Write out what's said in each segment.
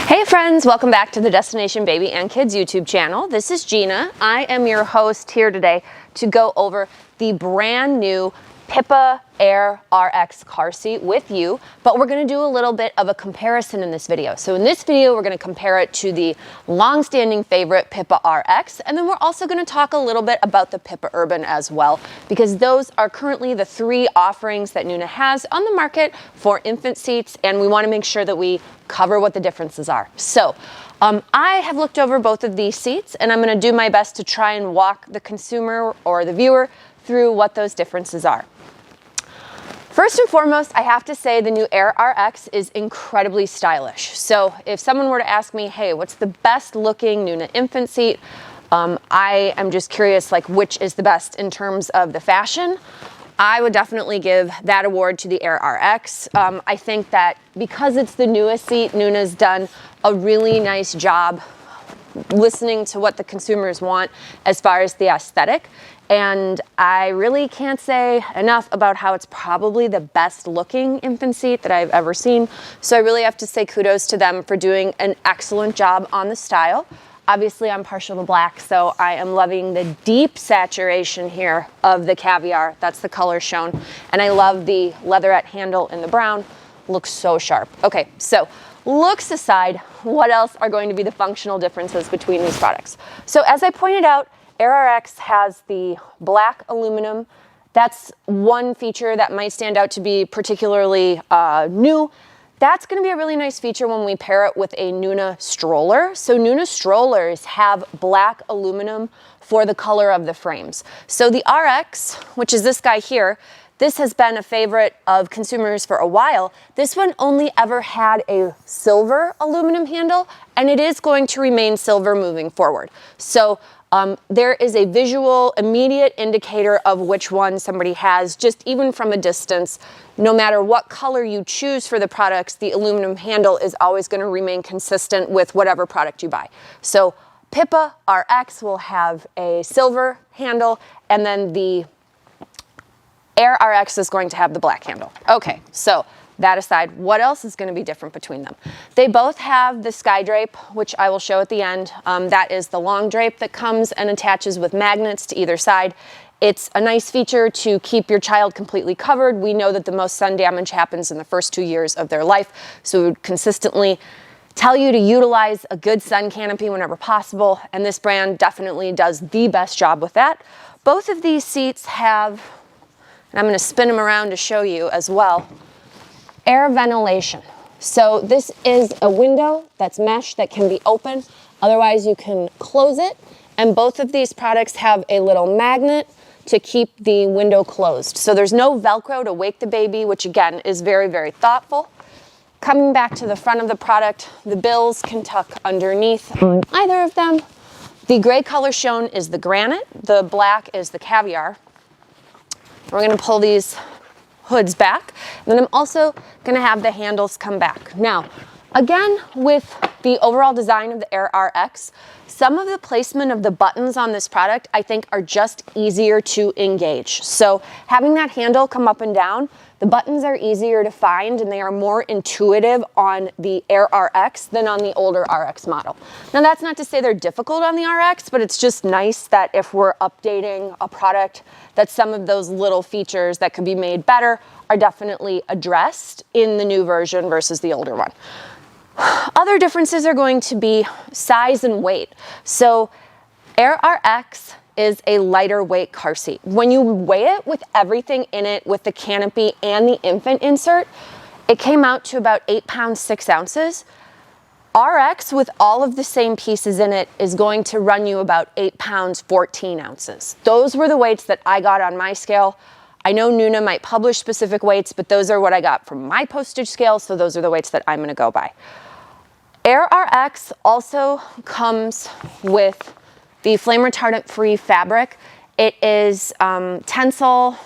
Hey friends, welcome back to the Destination Baby and Kids YouTube channel. This is Gina. I am your host here today to go over the brand new Pipa AIRE RX car seat with you, but we're going to do a little bit of a comparison in this video. So in this video, we're going to compare it to the long-standing favorite Pipa RX, and then we're also going to talk a little bit about the Pipa Urban as well, because those are currently the three offerings that NUNA has on the market for infant seats, and we want to make sure that we cover what the differences are. So I have looked over both of these seats, and I'm going to do my best to try and walk the consumer or the viewer through what those differences are. First and foremost, I have to say the new AIRE RX is incredibly stylish. So if someone were to ask me, hey, what's the best looking NUNA infant seat? I am just curious, like, which is the best in terms of the fashion. I would definitely give that award to the AIRE RX. I think that because it's the newest seat, NUNA's done a really nice job listening to what the consumers want as far as the aesthetic. And I really can't say enough about how it's probably the best looking infant seat that I've ever seen. So I really have to say kudos to them for doing an excellent job on the style. Obviously I'm partial to black, so I am loving the deep saturation here of the caviar. That's the color shown. And I love the leatherette handle in the brown. Looks so sharp. Okay, so looks aside, what else are going to be the functional differences between these products? So as I pointed out, AIRE RX has the black aluminum. That's one feature that might stand out to be particularly new. That's going to be a really nice feature when we pair it with a NUNA stroller. So NUNA strollers have black aluminum for the color of the frames. So the RX, which is this guy here, this has been a favorite of consumers for a while. This one only ever had a silver aluminum handle, and it is going to remain silver moving forward. So there is a visual, immediate indicator of which one somebody has, just even from a distance. No matter what color you choose for the products, the aluminum handle is always going to remain consistent with whatever product you buy. So Pipa RX will have a silver handle, and then the AIRE RX is going to have the black handle. Okay, so that aside, what else is going to be different between them? They both have the sky drape, which I will show at the end. That is the long drape that comes and attaches with magnets to either side. It's a nice feature to keep your child completely covered. We know that the most sun damage happens in the first 2 years of their life, so we would consistently tell you to utilize a good sun canopy whenever possible, and this brand definitely does the best job with that. Both of these seats have, and I'm going to spin them around to show you as well, air ventilation. So this is a window that's mesh that can be open. Otherwise you can close it. And both of these products have a little magnet to keep the window closed. So there's no Velcro to wake the baby, which again is very, very thoughtful. Coming back to the front of the product, the bills can tuck underneath either of them. The gray color shown is the granite. The black is the caviar. We're going to pull these hoods back, and then I'm also going to have the handles come back. Now, again, with the overall design of the AIRE RX, some of the placement of the buttons on this product I think are just easier to engage. So having that handle come up and down, the buttons are easier to find and they are more intuitive on the AIRE RX than on the older RX model. Now that's not to say they're difficult on the RX, but it's just nice that if we're updating a product, that some of those little features that could be made better are definitely addressed in the new version versus the older one. Other differences are going to be size and weight. So AIRE RX is a lighter weight car seat. When you weigh it with everything in it, with the canopy and the infant insert, it came out to about 8 pounds, 6 ounces. RX with all of the same pieces in it is going to run you about 8 pounds, 14 ounces. Those were the weights that I got on my scale. I know NUNA might publish specific weights, but those are what I got from my postage scale, so those are the weights that I'm gonna go by. AIRE RX also comes with the flame retardant free fabric. It is Tencel.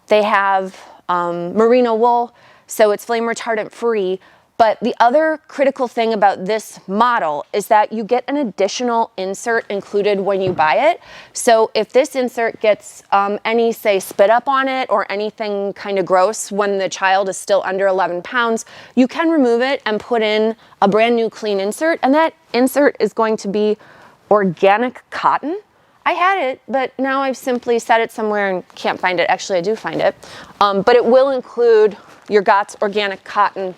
They have merino wool, so it's flame retardant free, But the other critical thing about this model is that you get an additional insert included when you buy it. So if this insert gets any, say, spit up on it or anything kind of gross when the child is still under 11 pounds, you can remove it and put in a brand new clean insert. And that insert is going to be organic cotton. I had it, but now I've simply set it somewhere and can't find it. Actually, I do find it. But it will include your GOTS organic cotton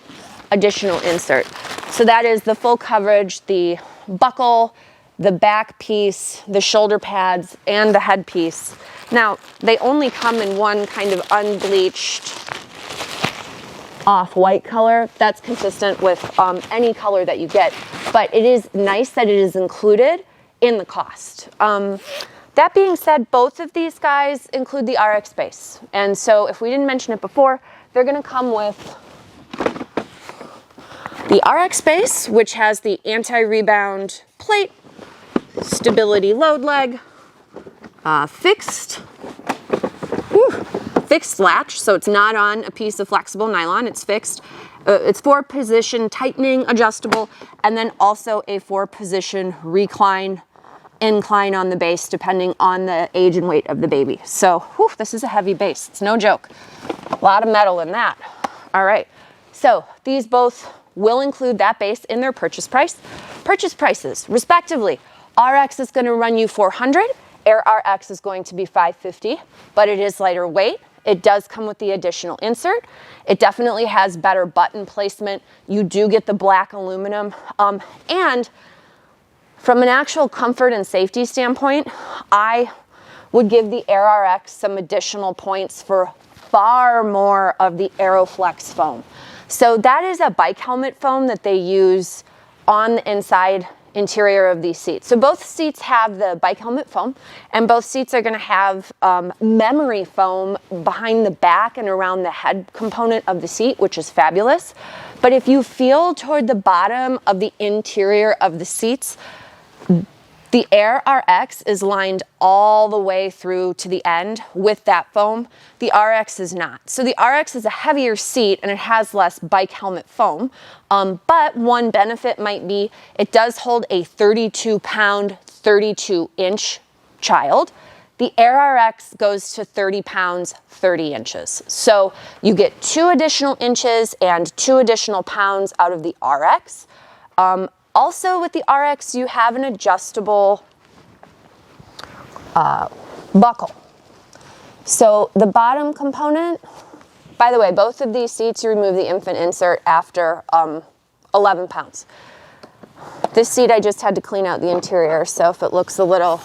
additional insert. So that is the full coverage, the buckle, the back piece, the shoulder pads, and the headpiece. Now, they only come in one kind of unbleached off-white color. That's consistent with any color that you get, but it is nice that it is included in the cost. That being said, both of these guys include the RX base. And so if we didn't mention it before, they're gonna come with the RX base, which has the anti-rebound plate, stability load leg, fixed latch, so it's not on a piece of flexible nylon, it's fixed. It's 4-position tightening adjustable, and then also a 4-position recline, incline on the base depending on the age and weight of the baby. So this is a heavy base, it's no joke. A lot of metal in that. All right, so these both will include that base in their purchase price. Purchase prices, respectively, RX is going to run you $400, AIRE RX is going to be $550, but it is lighter weight. It does come with the additional insert. It definitely has better button placement. You do get the black aluminum. And from an actual comfort and safety standpoint, I would give the AIRE RX some additional points for far more of the AeroFlex foam. So that is a bike helmet foam that they use on the inside interior of these seats. So both seats have the bike helmet foam, and both seats are going to have memory foam behind the back and around the head component of the seat, which is fabulous. But if you feel toward the bottom of the interior of the seats, the AIRE RX is lined all the way through to the end with that foam. The RX is not. So the RX is a heavier seat and it has less bike helmet foam. But one benefit might be it does hold a 32-pound, 32-inch child. The AIRE RX goes to 30 pounds, 30 inches. So you get 2 additional inches and 2 additional pounds out of the RX. Also with the RX, you have an adjustable buckle. So the bottom component, by the way, both of these seats, you remove the infant insert after 11 pounds. This seat, I just had to clean out the interior, so if it looks a little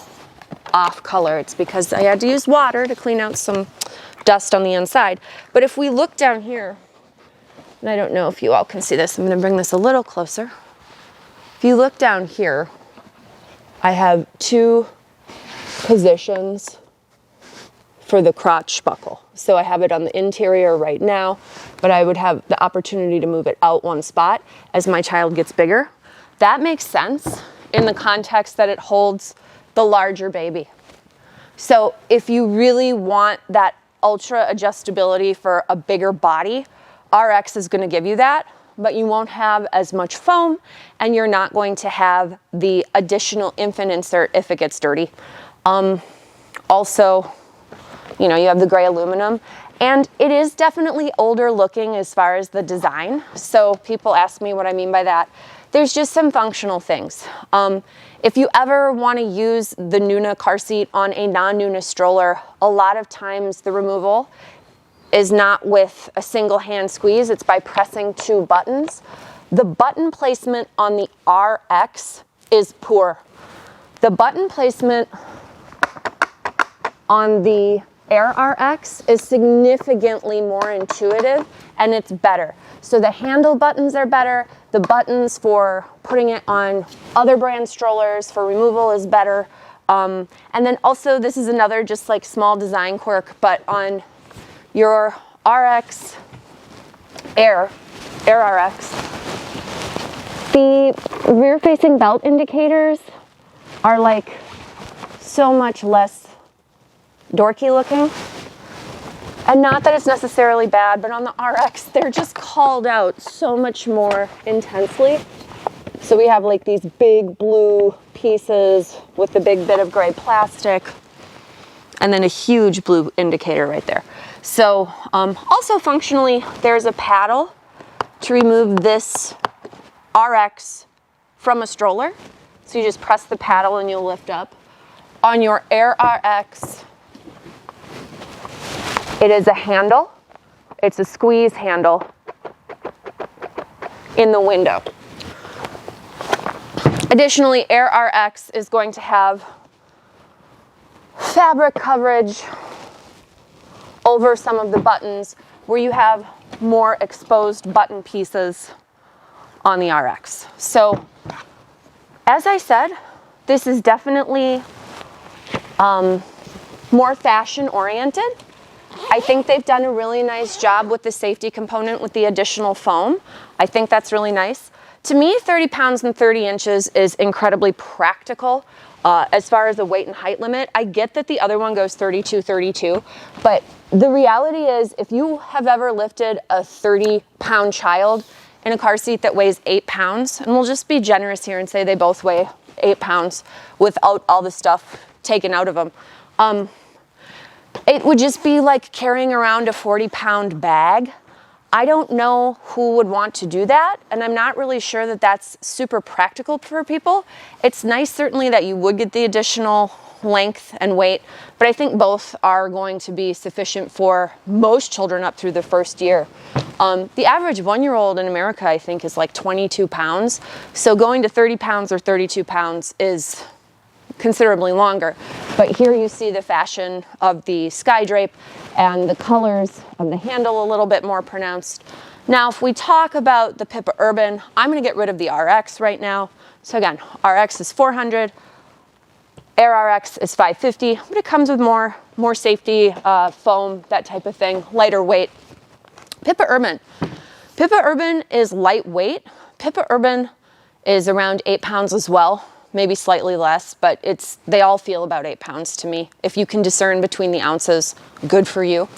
off color, it's because I had to use water to clean out some dust on the inside. But if we look down here, and I don't know if you all can see this, I'm gonna bring this a little closer. If you look down here, I have 2 positions for the crotch buckle. So I have it on the interior right now, but I would have the opportunity to move it out 1 spot as my child gets bigger. That makes sense in the context that it holds the larger baby. So if you really want that ultra adjustability for a bigger body, RX is going to give you that, but you won't have as much foam and you're not going to have the additional infant insert if it gets dirty. Also, you know, you have the gray aluminum, and it is definitely older looking as far as the design. So people ask me what I mean by that. There's just some functional things. If you ever want to use the NUNA car seat on a non-NUNA stroller, a lot of times the removal is not with a single hand squeeze, it's by pressing 2 buttons. The button placement on the RX is poor. The button placement on the AIRE RX is significantly more intuitive and it's better. So the handle buttons are better, the buttons for putting it on other brand strollers for removal is better. And then also this is another just like small design quirk, but on your RX AIRE RX, the rear facing belt indicators are like so much less dorky looking. And not that it's necessarily bad, but on the RX, they're just called out so much more intensely. So we have like these big blue pieces with the big bit of gray plastic, and then a huge blue indicator right there. So also functionally, there's a paddle to remove this RX from a stroller. So you just press the paddle and you'll lift up. On your AIRE RX, it is a handle. It's a squeeze handle in the window. Additionally, AIRE RX is going to have fabric coverage over some of the buttons where you have more exposed button pieces on the RX. So, as I said, this is definitely more fashion oriented. I think they've done a really nice job with the safety component with the additional foam. I think that's really nice. To me, 30 pounds and 30 inches is incredibly practical as far as the weight and height limit. I get that the other one goes 32, 32, but the reality is if you have ever lifted a 30-pound child in a car seat that weighs 8 pounds, and we'll just be generous here and say they both weigh 8 pounds without all the stuff taken out of them, it would just be like carrying around a 40-pound bag. I don't know who would want to do that, and I'm not really sure that that's super practical for people. It's nice certainly that you would get the additional length and weight, but I think both are going to be sufficient for most children up through the first year. The average 1-year-old in America, I think, is like 22 pounds. So going to 30 pounds or 32 pounds is considerably longer. But here you see the fashion of the sky drape and the colors of the handle a little bit more pronounced. Now, if we talk about the Pipa Urban, I'm going to get rid of the RX right now. So again, RX is 400, AIRE RX is 550, but it comes with more safety, foam, that type of thing, lighter weight. Pipa Urban. Pipa Urban is lightweight. Pipa Urban is around 8 pounds as well, maybe slightly less, but they all feel about 8 pounds to me. If you can discern between the ounces, good for you.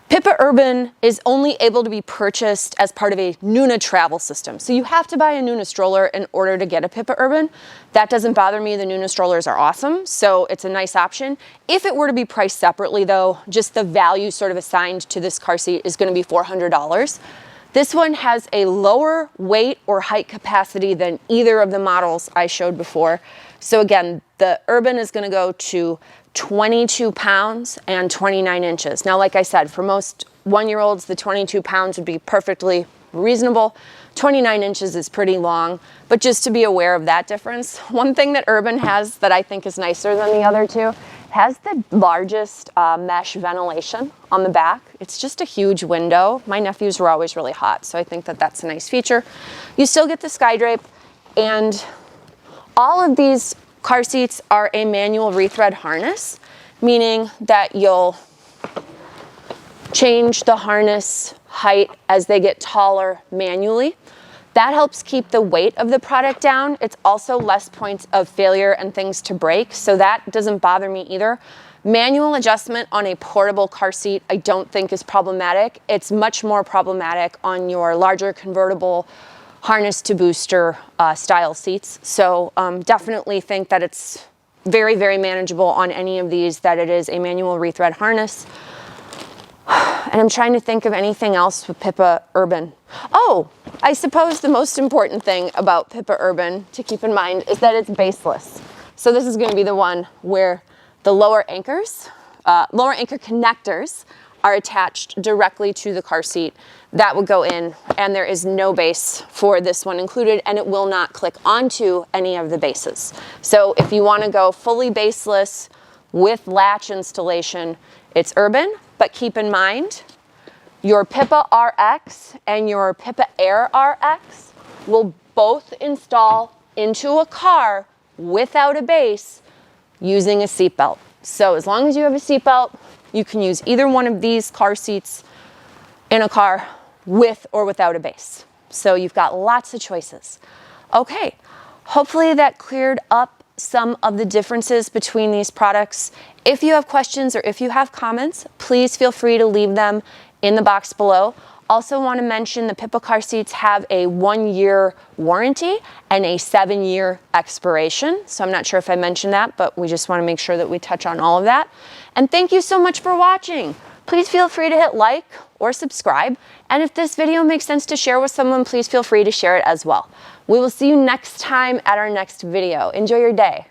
Pipa Urban is only able to be purchased as part of a NUNA travel system. So you have to buy a NUNA stroller in order to get a Pipa Urban. That doesn't bother me. The NUNA strollers are awesome, so it's a nice option. If it were to be priced separately though, just the value sort of assigned to this car seat is going to be $400. This one has a lower weight or height capacity than either of the models I showed before. So again, the Urban is going to go to 22 pounds and 29 inches. Now, like I said, for most 1-year-olds, the 22 pounds would be perfectly reasonable. 29 inches is pretty long, but just to be aware of that difference. One thing that Urban has that I think is nicer than the other two, has the largest mesh ventilation on the back. It's just a huge window. My nephews were always really hot, so I think that that's a nice feature. You still get the sky drape, and all of these car seats are a manual rethread harness, meaning that you'll change the harness height as they get taller manually. That helps keep the weight of the product down. It's also less points of failure and things to break, so that doesn't bother me either. Manual adjustment on a portable car seat I don't think is problematic. It's much more problematic on your larger convertible harness to booster style seats. So definitely think that it's very, very manageable on any of these, that it is a manual rethread harness. And I'm trying to think of anything else with Pipa Urban. Oh, I suppose the most important thing about Pipa Urban to keep in mind is that it's baseless. So this is going to be the one where the lower anchor connectors are attached directly to the car seat. That would go in, and there is no base for this one included, and it will not click onto any of the bases. So if you want to go fully baseless with latch installation, it's Urban, but keep in mind your Pipa RX and your Pipa AIRE RX will both install into a car without a base using a seatbelt. So as long as you have a seatbelt, you can use either one of these car seats in a car with or without a base. So you've got lots of choices. Okay, hopefully that cleared up some of the differences between these products. If you have questions or if you have comments, please feel free to leave them in the box below. Also want to mention the Pipa car seats have a 1-year warranty and a 7-year expiration. So I'm not sure if I mentioned that, but we just want to make sure that we touch on all of that. And thank you so much for watching. Please feel free to hit like or subscribe. And if this video makes sense to share with someone, please feel free to share it as well. We will see you next time at our next video. Enjoy your day.